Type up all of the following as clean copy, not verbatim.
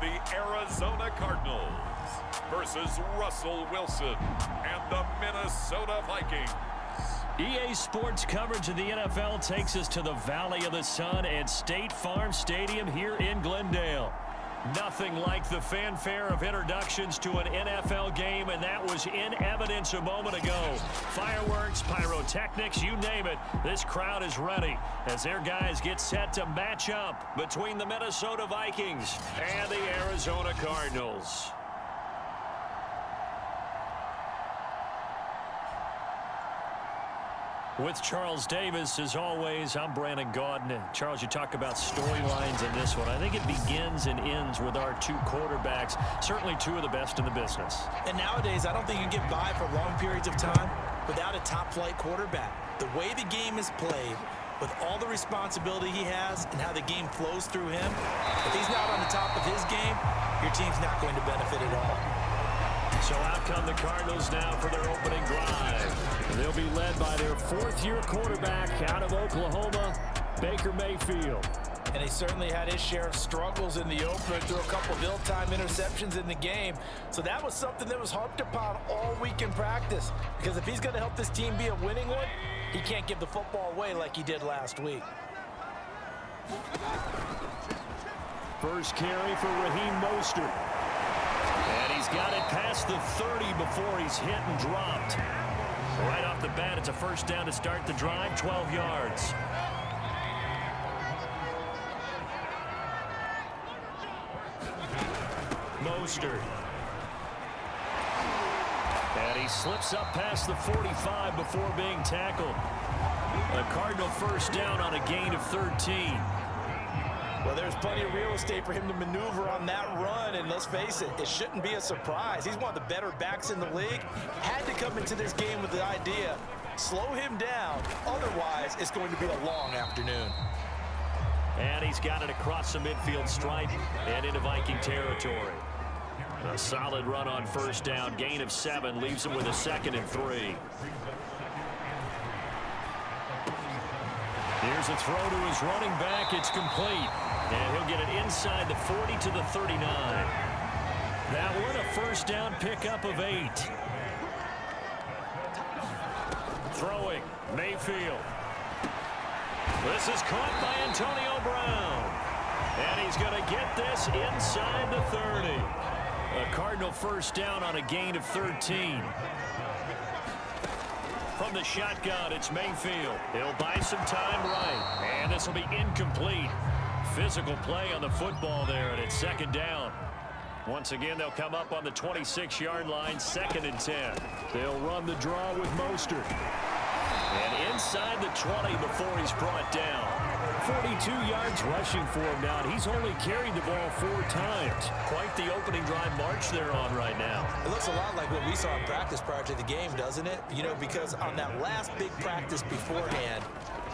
the Arizona Cardinals versus Russell Wilson and the Minnesota Vikings. EA Sports coverage of the NFL takes us to the Valley of the Sun at State Farm Stadium here in Glendale. Nothing like the fanfare of introductions to an NFL game, and that was in evidence a moment ago. Fireworks, pyrotechnics, you name it. This crowd is ready as their guys get set to match up between the Minnesota Vikings and the Arizona Cardinals. With Charles Davis, as always, I'm Brandon Gaudin. Charles, you talk about storylines in this one. I think it begins and ends with our two quarterbacks, certainly two of the best in the business. And nowadays, I don't think you can get by for long periods of time without a top-flight quarterback. The way the game is played, with all the responsibility he has and how the game flows through him, if he's not on the top of his game, your team's not going to benefit at all. So out come the Cardinals now for their opening drive. They'll be led by their fourth-year quarterback out of Oklahoma, Baker Mayfield. And he certainly had his share of struggles in the opener, threw a couple of ill-timed interceptions in the game. So that was something that was harped upon all week in practice. Because if he's going to help this team be a winning one, he can't give the football away like he did last week. First carry for Raheem Mostert. And he's got it past the 30 before he's hit and dropped. Right off the bat, it's a first down to start the drive, 12 yards. Mostert. And he slips up past the 45 before being tackled. A Cardinal first down on a gain of 13. Well, there's plenty of real estate for him to maneuver on that run, and let's face it, it shouldn't be a surprise. He's one of the better backs in the league. Had to come into this game with the idea, slow him down, otherwise it's going to be a long afternoon. And he's got it across the midfield stripe and into Viking territory. A solid run on first down, gain of 7, leaves him with a 2nd and 3. Here's a throw to his running back. It's complete. And he'll get it inside the 40 to the 39. That one a first down pickup of 8. Throwing, Mayfield. This is caught by Antonio Brown. And he's going to get this inside the 30. A Cardinal first down on a gain of 13. From the shotgun, it's Mayfield. He'll buy some time right. And this will be incomplete. Physical play on the football there, and it's 2nd down. Once again, they'll come up on the 26-yard line, 2nd and 10. They'll run the draw with Mostert. And inside the 20 before he's brought down. 42 yards rushing for him now, and he's only carried the ball 4 times. Quite the opening drive march they're on right now. It looks a lot like what we saw in practice prior to the game, doesn't it? You know, because on that last big practice beforehand,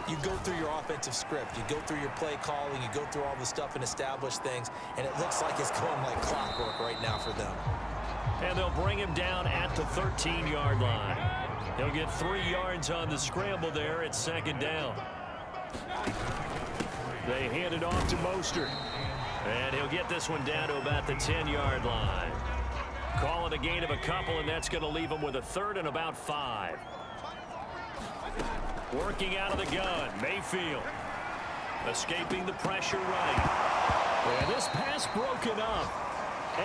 you go through your offensive script, you go through your play calling, you go through all the stuff and establish things, and it looks like it's going like clockwork right now for them. And they'll bring him down at the 13-yard line. He'll get 3 yards on the scramble there at 2nd down. They hand it off to Mostert. And he'll get this one down to about the 10-yard line. Call it a gain of a couple, and that's going to leave him with a 3rd and about 5. Working out of the gun, Mayfield. Escaping the pressure right. And this pass broken up.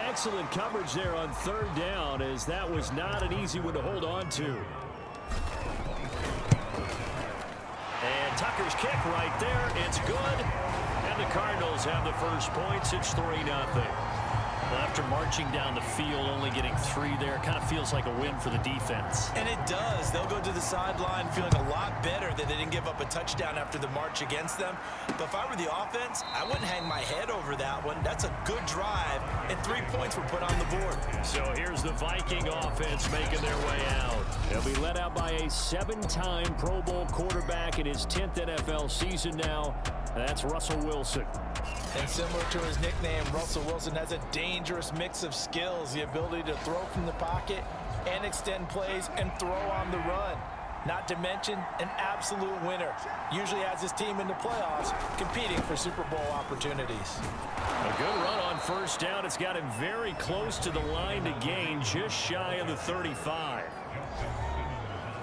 Excellent coverage there on 3rd down, as that was not an easy one to hold on to. And Tucker's kick right there. It's good. And the Cardinals have the first points. It's 3-0. After marching down the field, only getting 3 there, kind of feels like a win for the defense. And it does. They'll go to the sideline feeling a lot better that they didn't give up a touchdown after the march against them. But if I were the offense, I wouldn't hang my head over that one. That's a good drive, and 3 points were put on the board. So here's the Viking offense making their way out. They'll be led out by a 7-time Pro Bowl quarterback in his 10th NFL season now. That's Russell Wilson. And similar to his nickname, Russell Wilson has a dangerous mix of skills, the ability to throw from the pocket and extend plays and throw on the run. Not to mention an absolute winner. Usually has his team in the playoffs competing for Super Bowl opportunities. A good run on first down. It's got him very close to the line to gain, just shy of the 35.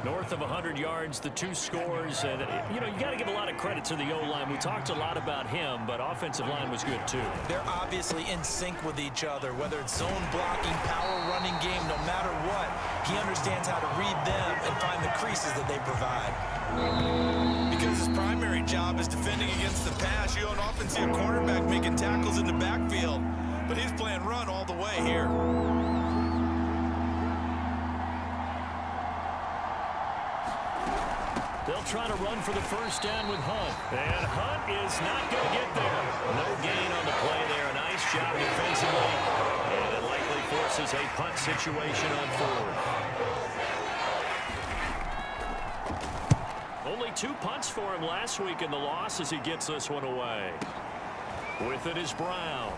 North of 100 yards, the two scores. And, you got to give a lot of credit to the O-line. We talked a lot about him, but offensive line was good, too. They're obviously in sync with each other, whether it's zone blocking, power running game, no matter what. He understands how to read them and find the creases that they provide. Because his primary job is defending against the pass, you don't often see a quarterback making tackles in the backfield. But he's playing run all the way here. They'll try to run for the first down with Hunt. And Hunt is not going to get there. No gain on the play there. A nice job defensively. And it likely forces a punt situation on fourth. Only 2 punts for him last week in the loss as he gets this one away. With it is Brown.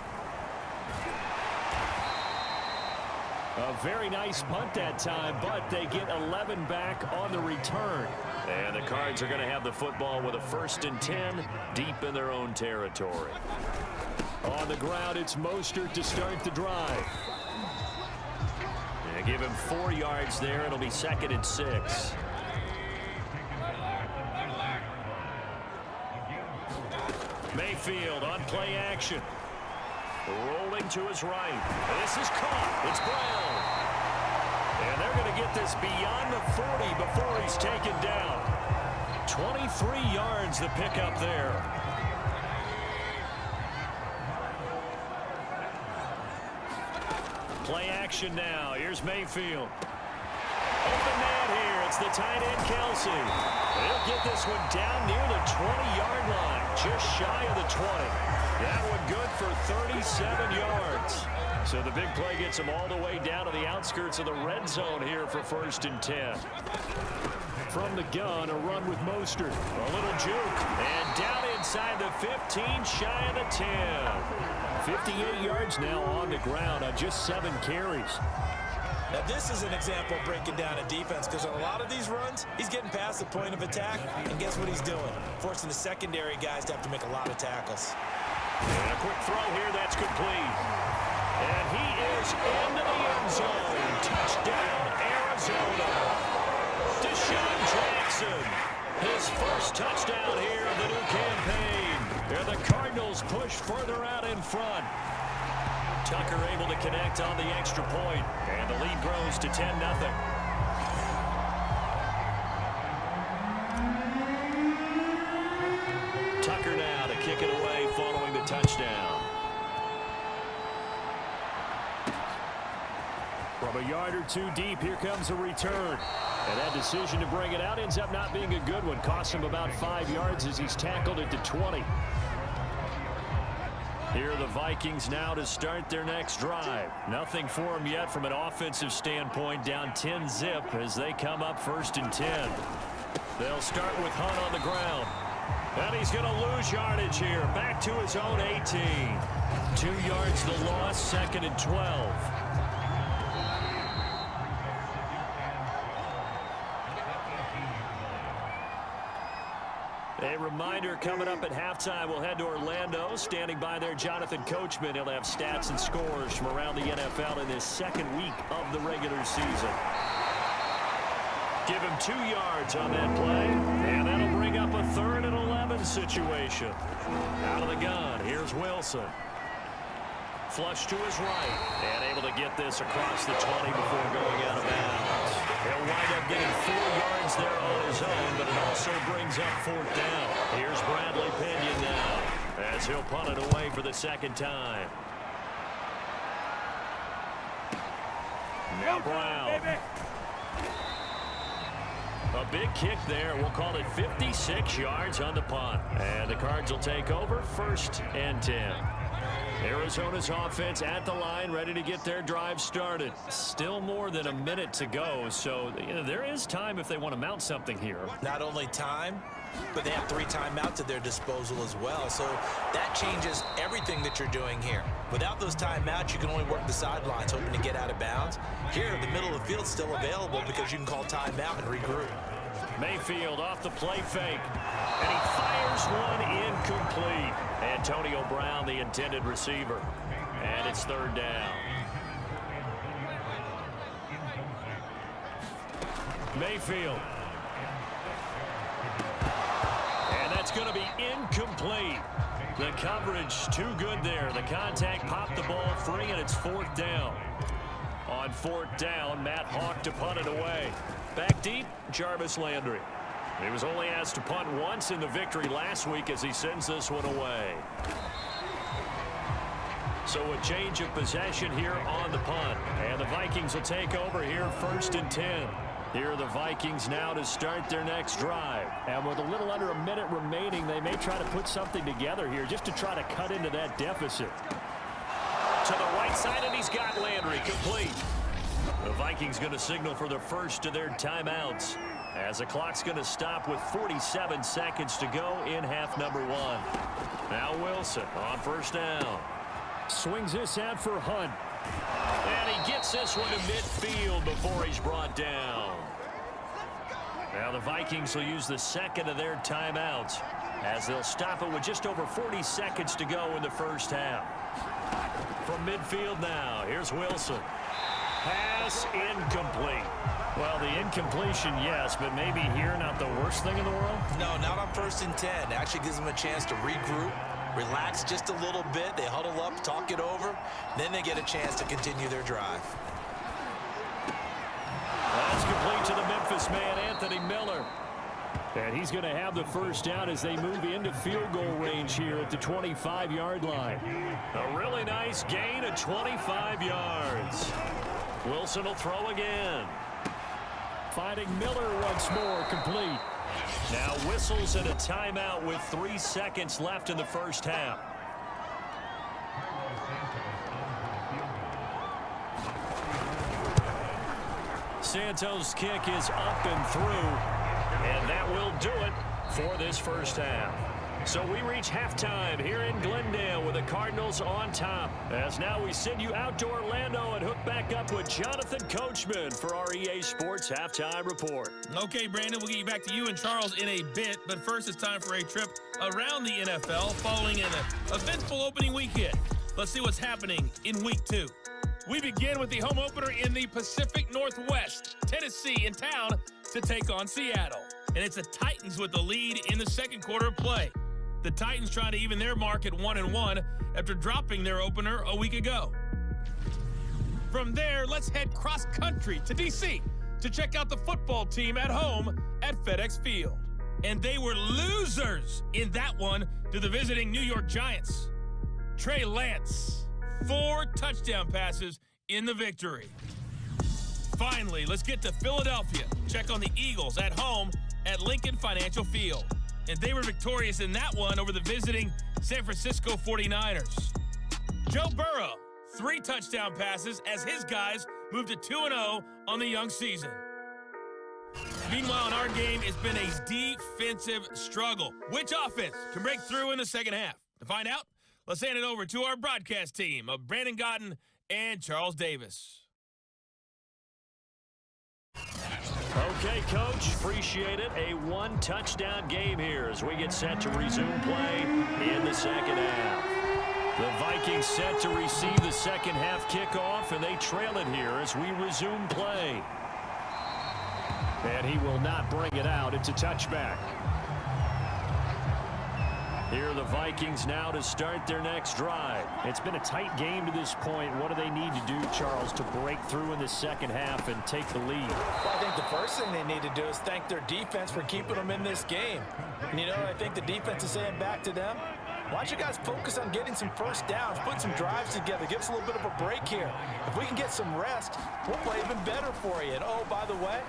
A very nice punt that time, but they get 11 back on the return. And the Cards are going to have the football with a 1st and 10 deep in their own territory. On the ground, it's Mostert to start the drive. They give him 4 yards there. It'll be 2nd and 6. Mayfield on play action. Rolling to his right. This is caught. It's Brown. And they're going to get this beyond the 40 before he's taken down. 23 yards the pickup there. Play action now. Here's Mayfield. Open man here. It's the tight end, Kelsey. They'll get this one down near the 20-yard line. Just shy of the 20. That one good for 37 yards. So the big play gets him all the way down to the outskirts of the red zone here for 1st and 10. From the gun, a run with Mostert. A little juke. And down inside the 15, shy of the 10. 58 yards now on the ground on just 7 carries. Now, this is an example of breaking down a defense, because on a lot of these runs, he's getting past the point of attack, and guess what he's doing? Forcing the secondary guys to have to make a lot of tackles. And a quick throw here, that's complete. And he is into the end zone. Touchdown, Arizona. Deshaun Jackson, his first touchdown here of the new campaign. And the Cardinals push further out in front. Tucker able to connect on the extra point, and the lead grows to 10-0. Tucker now to kick it away following the touchdown. From a yard or 2 deep, here comes a return. And that decision to bring it out ends up not being a good one. Costs him about 5 yards as he's tackled it to 20. Here are the Vikings now to start their next drive. Nothing for them yet from an offensive standpoint, down 10-zip as they come up 1st and 10. They'll start with Hunt on the ground. And he's going to lose yardage here. Back to his own 18. 2 yards the loss, 2nd and 12. A reminder, coming up at halftime, we'll head to Orlando. Standing by there, Jonathan Coachman. He'll have stats and scores from around the NFL in this 2nd week of the regular season. Give him 2 yards on that play, and that'll bring up a 3rd and 11 situation. Out of the gun, here's Wilson. Flush to his right, and able to get this across the 20 before going out of bounds. He'll wind up getting 4 yards there on his own, but it also brings up 4th down. Here's Bradley Pinion now, as he'll punt it away for the 2nd time. Now Brown. A big kick there. We'll call it 56 yards on the punt. And the Cards will take over 1st and 10. Arizona's offense at the line, ready to get their drive started. Still more than a minute to go, so there is time if they want to mount something here. Not only time, but they have 3 timeouts at their disposal as well, so that changes everything that you're doing here. Without those timeouts, you can only work the sidelines, hoping to get out of bounds. Here, the middle of the field's still available because you can call timeout and regroup. Mayfield off the play fake. And he fires one incomplete. Antonio Brown, the intended receiver. And it's third down. Mayfield. And that's going to be incomplete. The coverage too good there. The contact popped the ball free, and it's fourth down. On fourth down, Matt Hawk to punt it away. Back deep, Jarvis Landry. He was only asked to punt once in the victory last week as he sends this one away. So a change of possession here on the punt. And the Vikings will take over here first and 10. Here are the Vikings now to start their next drive. And with a little under a minute remaining, they may try to put something together here just to try to cut into that deficit. To the right side, and he's got Landry complete. The Vikings going to signal for the first of their timeouts as the clock's going to stop with 47 seconds to go in half number one. Now Wilson on first down. Swings this out for Hunt. And he gets this one to midfield before he's brought down. Now the Vikings will use the second of their timeouts as they'll stop it with just over 40 seconds to go in the first half. From midfield now, here's Wilson. Pass incomplete. Well, the incompletion, yes, but maybe here not the worst thing in the world? No, not on first and 10. It actually gives them a chance to regroup, relax just a little bit. They huddle up, talk it over. Then they get a chance to continue their drive. That's complete to the Memphis man, Anthony Miller. And he's going to have the first down as they move into field goal range here at the 25-yard line. A really nice gain of 25 yards. Wilson will throw again. Finding Miller once more, complete. Now whistles and a timeout with 3 seconds left in the first half. Santos' kick is up and through. And that will do it for this first half. So we reach halftime here in Glendale with the Cardinals on top. As now we send you out to Orlando and hook back up with Jonathan Coachman for our EA Sports Halftime Report. Okay, Brandon, we'll get back to you and Charles in a bit. But first, it's time for a trip around the NFL following an eventful opening weekend. Let's see what's happening in Week 2. We begin with the home opener in the Pacific Northwest. Tennessee in town to take on Seattle. And it's the Titans with the lead in the second quarter of play. The Titans trying to even their mark at 1-1 after dropping their opener a week ago. From there, let's head cross-country to D.C. to check out the football team at home at FedEx Field. And they were losers in that one to the visiting New York Giants. Trey Lance, 4 touchdown passes in the victory. Finally, let's get to Philadelphia. Check on the Eagles at home at Lincoln Financial Field. And they were victorious in that one over the visiting San Francisco 49ers. Joe Burrow, 3 touchdown passes as his guys moved to 2-0 on the young season. Meanwhile, in our game, it's been a defensive struggle. Which offense can break through in the second half? To find out, let's hand it over to our broadcast team of Brandon Gotten and Charles Davis. Okay, Coach, appreciate it. A 1-touchdown game here as we get set to resume play in the second half. The Vikings set to receive the second half kickoff, and they trail it here as we resume play. And he will not bring it out. It's a touchback. Here are the Vikings now to start their next drive. It's been a tight game to this point. What do they need to do, Charles, to break through in the second half and take the lead? Well, I think the first thing they need to do is thank their defense for keeping them in this game. And, you know, I think the defense is saying back to them, why don't you guys focus on getting some first downs, put some drives together, give us a little bit of a break here. If we can get some rest, we'll play even better for you. And, oh, by the way,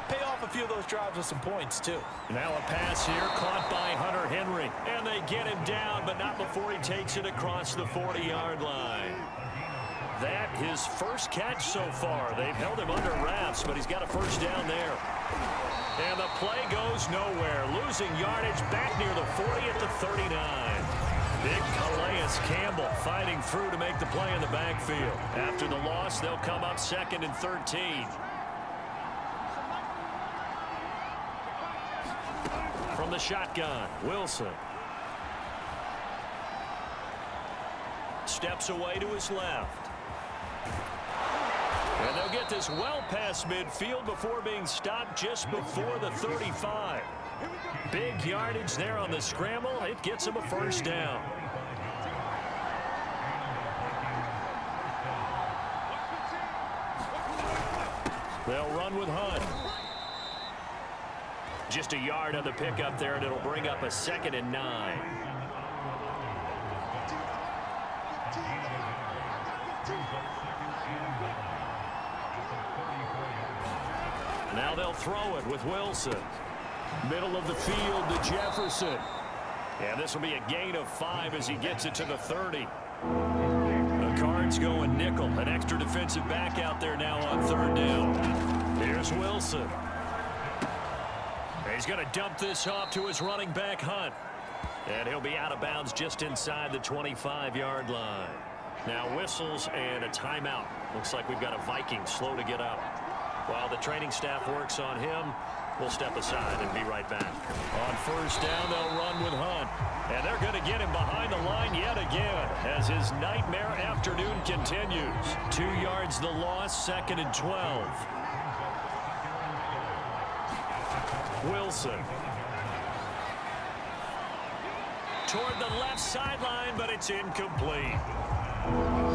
pay off a few of those drives with some points, too. Now a pass here caught by Hunter Henry. And they get him down, but not before he takes it across the 40-yard line. That his first catch so far. They've held him under wraps, but he's got a first down there. And the play goes nowhere. Losing yardage back near the 40 at the 39. Big Calais Campbell fighting through to make the play in the backfield. After the loss, they'll come up 2nd and 13. From the shotgun, Wilson. Steps away to his left. And they'll get this well past midfield before being stopped just before the 35. Big yardage there on the scramble. It gets him a first down. They'll run with Hunt. Just a yard on the pickup there, and it'll bring up a 2nd and 9. Now they'll throw it with Wilson. Middle of the field to Jefferson. And this will be a gain of 5 as he gets it to the 30. The Cards going nickel. An extra defensive back out there now on 3rd down. Here's Wilson. He's going to dump this off to his running back, Hunt. And he'll be out of bounds just inside the 25-yard line. Now whistles and a timeout. Looks like we've got a Vikings slow to get out. While the training staff works on him, we'll step aside and be right back. On 1st down, they'll run with Hunt. And they're going to get him behind the line yet again as his nightmare afternoon continues. 2 yards the loss, 2nd and 12. Wilson. Toward the left sideline, but it's incomplete.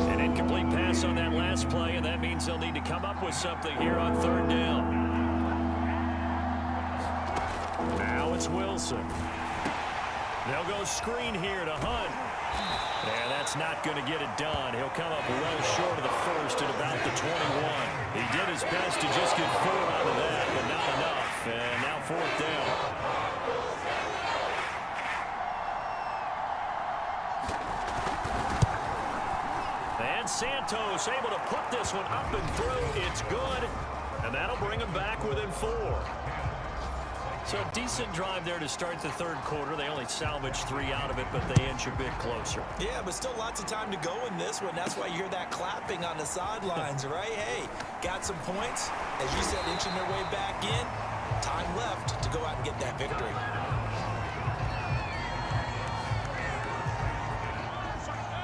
An incomplete pass on that last play, and that means they'll need to come up with something here on 3rd down. Now it's Wilson. They'll go screen here to Hunt. And that's not going to get it done. He'll come up well short of the 1st at about the 21. He did his best to just get 4 out of that, but not enough. And now 4th down. And Santos able to put this one up and through. It's good. And that'll bring him back within 4. So a decent drive there to start the 3rd quarter. They only salvaged 3 out of it, but they inch a bit closer. Yeah, but still lots of time to go in this one. That's why you hear that clapping on the sidelines, right? Hey, got some points. As you said, inching their way back in. Time left to go out and get that victory.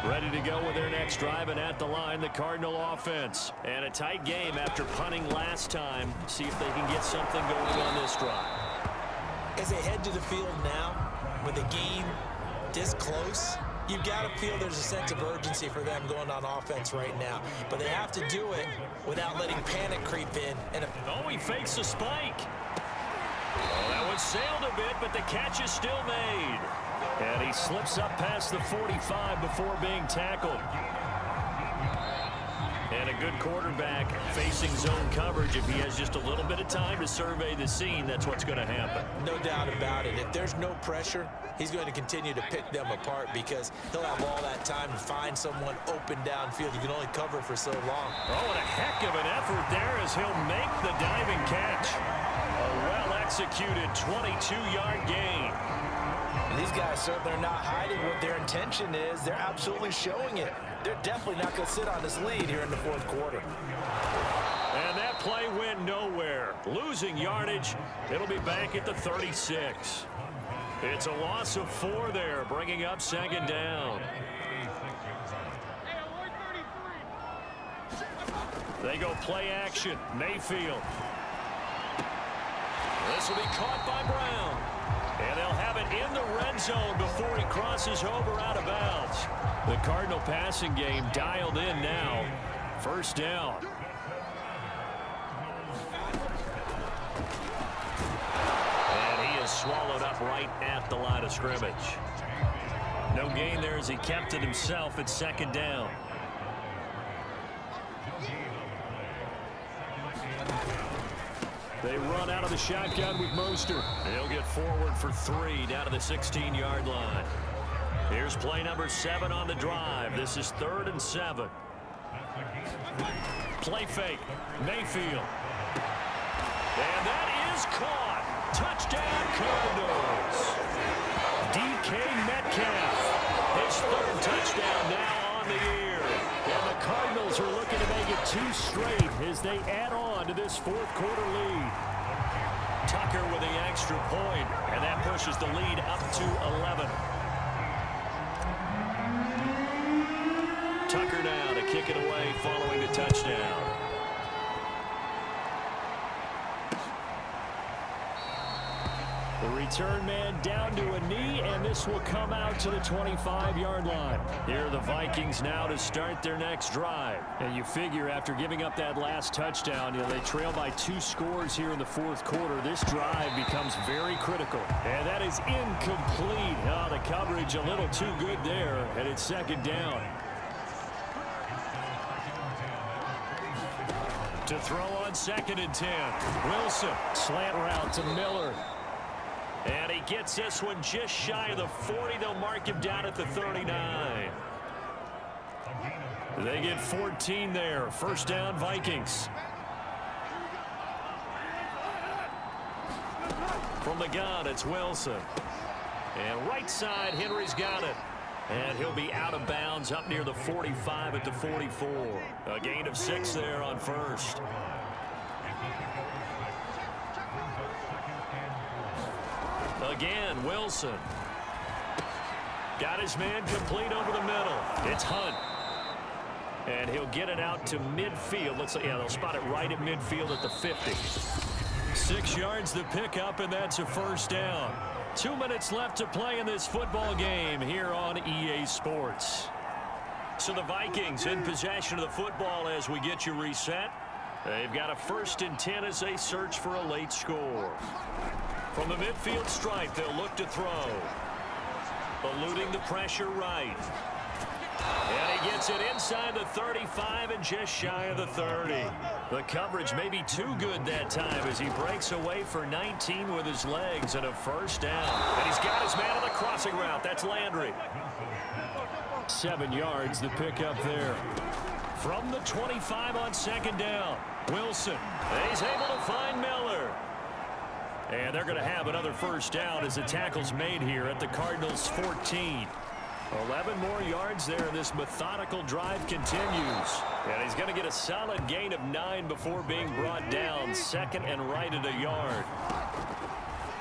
Ready to go with their next drive, and at the line, the Cardinal offense. And a tight game after punting last time. See if they can get something going on this drive. As they head to the field now, with the game this close, you've got to feel there's a sense of urgency for them going on offense right now. But they have to do it without letting panic creep in. And oh, he fakes a spike. Oh, that one sailed a bit, but the catch is still made. And he slips up past the 45 before being tackled. And a good quarterback facing zone coverage. If he has just a little bit of time to survey the scene, that's what's going to happen. No doubt about it. If there's no pressure, he's going to continue to pick them apart because he'll have all that time to find someone open downfield. You can only cover for so long. Oh, and a heck of an effort there as he'll make the diving catch. A well-executed 22-yard gain. And these guys certainly are not hiding what their intention is. They're absolutely showing it. They're definitely not going to sit on this lead here in the 4th quarter. And that play went nowhere. Losing yardage. It'll be back at the 36. It's a loss of 4 there, bringing up 2nd down. They go play action. Mayfield. This will be caught by Brown. And they'll have it in the red zone before he crosses over out of bounds. The Cardinal passing game dialed in now. 1st down. And he is swallowed up right at the line of scrimmage. No gain there as he kept it himself at 2nd down. They run out of the shotgun with Mostert. He'll get forward for 3 down to the 16-yard line. Here's play number 7 on the drive. This is 3rd and 7. Play fake. Mayfield. And that is caught. Touchdown, Cardinals. DK Metcalf. His 3rd touchdown now on the year. And the Cardinals are looking to make it 2 straight as they add on to this 4th quarter lead. Tucker with the extra point, and that pushes the lead up to 11. Tucker now to kick it away following the touchdown. The return man down to a knee, and this will come out to the 25-yard line. Here are the Vikings now to start their next drive. And you figure after giving up that last touchdown, they trail by 2 scores here in the fourth quarter. This drive becomes very critical. And that is incomplete. Oh, the coverage a little too good there, and it's second down. To throw on 2nd and 10. Wilson, slant route to Miller. And he gets this one just shy of the 40. They'll mark him down at the 39. They get 14 there. First down, Vikings. From the gun, it's Wilson. And right side, Henry's got it. And he'll be out of bounds up near the 45 at the 44. A gain of 6 there on first. Again, Wilson. Got his man complete over the middle. It's Hunt. And he'll get it out to midfield. Looks like, yeah, they'll spot it right at midfield at the 50. 6 yards the pickup, and that's a first down. 2 minutes left to play in this football game here on EA Sports. So the Vikings in possession of the football as we get you reset. They've got a 1st and 10 as they search for a late score. From the midfield stripe, they'll look to throw. Eluding the pressure right. And he gets it inside the 35 and just shy of the 30. The coverage may be too good that time as he breaks away for 19 with his legs and a first down. And he's got his man on the crossing route. That's Landry. 7 yards the pickup there. From the 25 on 2nd down, Wilson. And he's able to find Miller. And they're going to have another first down as the tackle's made here at the Cardinals' 14. 11 more yards there, and this methodical drive continues. And he's going to get a solid gain of 9 before being brought down. 2nd and right at a yard.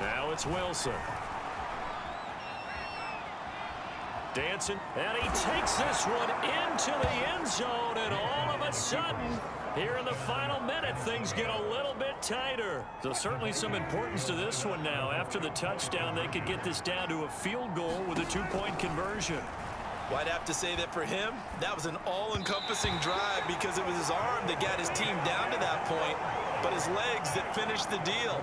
Now it's Wilson. Dancing, and he takes this one into the end zone, and all of a sudden, here in the final minute, things get a little bit tighter. So certainly some importance to this one now. After the touchdown, they could get this down to a field goal with a 2-point conversion. Well, I'd have to say that for him, that was an all-encompassing drive because it was his arm that got his team down to that point, but his legs that finished the deal.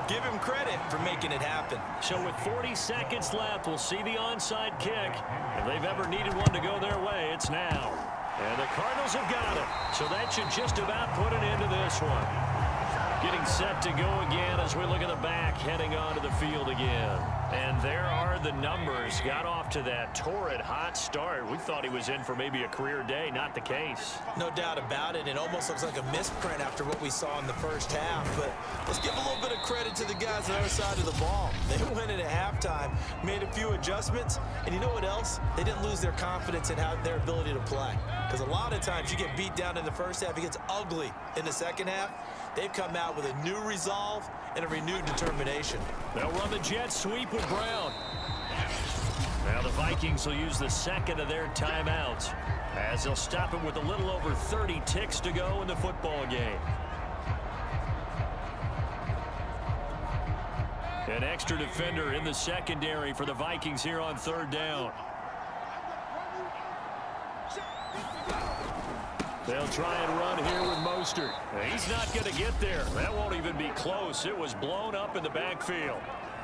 Give him credit for making it happen. So with 40 seconds left, we'll see the onside kick. If they've ever needed one to go their way, it's now. And the Cardinals have got it. So that should just about put an end to this one. Getting set to go again as we look at the back, heading onto the field again. And there are the numbers. Got off to that torrid hot start. We thought he was in for maybe a career day. Not the case. No doubt about it. It almost looks like a misprint after what we saw in the first half. But let's give a little bit of credit to the guys on the other side of the ball. They went in at halftime, made a few adjustments, and you know what else? They didn't lose their confidence in their ability to play. Because a lot of times you get beat down in the first half, it gets ugly in the second half. They've come out with a new resolve and a renewed determination. They'll run the jet sweep with Brown. Now the Vikings will use the 2nd of their timeouts as they'll stop it with a little over 30 ticks to go in the football game. An extra defender in the secondary for the Vikings here on 3rd down. They'll try and run here with Mostert. He's not going to get there. That won't even be close. It was blown up in the backfield.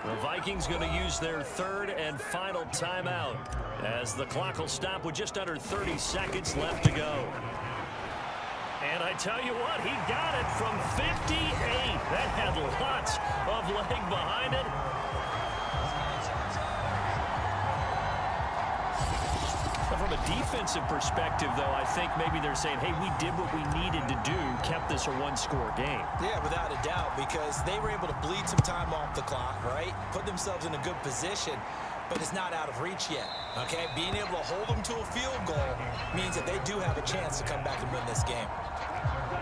The Vikings going to use their 3rd and final timeout as the clock will stop with just under 30 seconds left to go. And I tell you what, he got it from 58. That had lots of leg behind it. From a defensive perspective, though, I think maybe they're saying, hey, we did what we needed to do, kept this a 1-score game. Yeah, without a doubt, because they were able to bleed some time off the clock, right? Put themselves in a good position, but it's not out of reach yet, okay? Being able to hold them to a field goal means that they do have a chance to come back and win this game.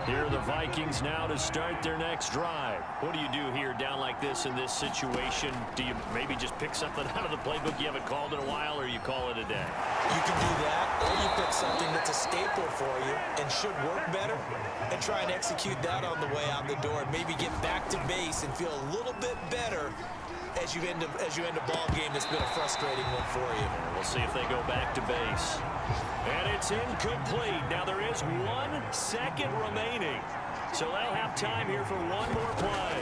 Here are the Vikings now to start their next drive. What do you do here down like this in this situation? Do you maybe just pick something out of the playbook you haven't called in a while, or you call it a day? You can do that, or you pick something that's a staple for you and should work better and try and execute that on the way out the door. Maybe get back to base and feel a little bit better as you end a ball game that's been a frustrating one for you. We'll see if they go back to base. And it's incomplete. Now there is 1 second remaining. So they'll have time here for one more play.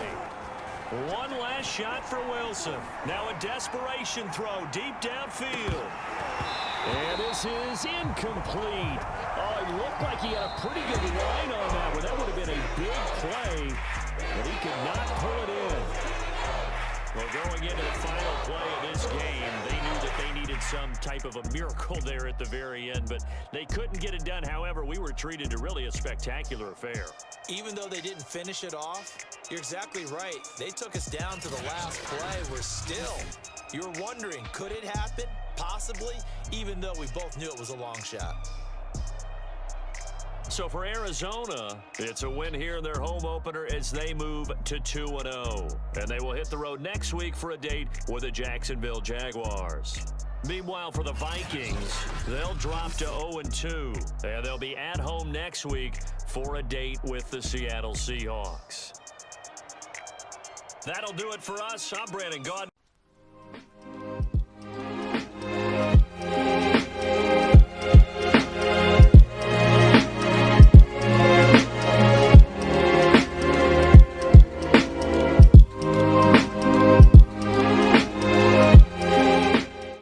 One last shot for Wilson. Now a desperation throw deep downfield. And this is incomplete. Oh, it looked like he had a pretty good line on that one. That would have been a big play, but he could not pull it in. Well, going into the final play of this game, they knew that they needed some type of a miracle there at the very end, but they couldn't get it done. However, we were treated to really a spectacular affair. Even though they didn't finish it off, you're exactly right. They took us down to the last play. You're wondering, could it happen? Possibly, even though we both knew it was a long shot. So for Arizona, it's a win here in their home opener as they move to 2-0. And they will hit the road next week for a date with the Jacksonville Jaguars. Meanwhile, for the Vikings, they'll drop to 0-2. And they'll be at home next week for a date with the Seattle Seahawks. That'll do it for us. I'm Brandon Gaudin.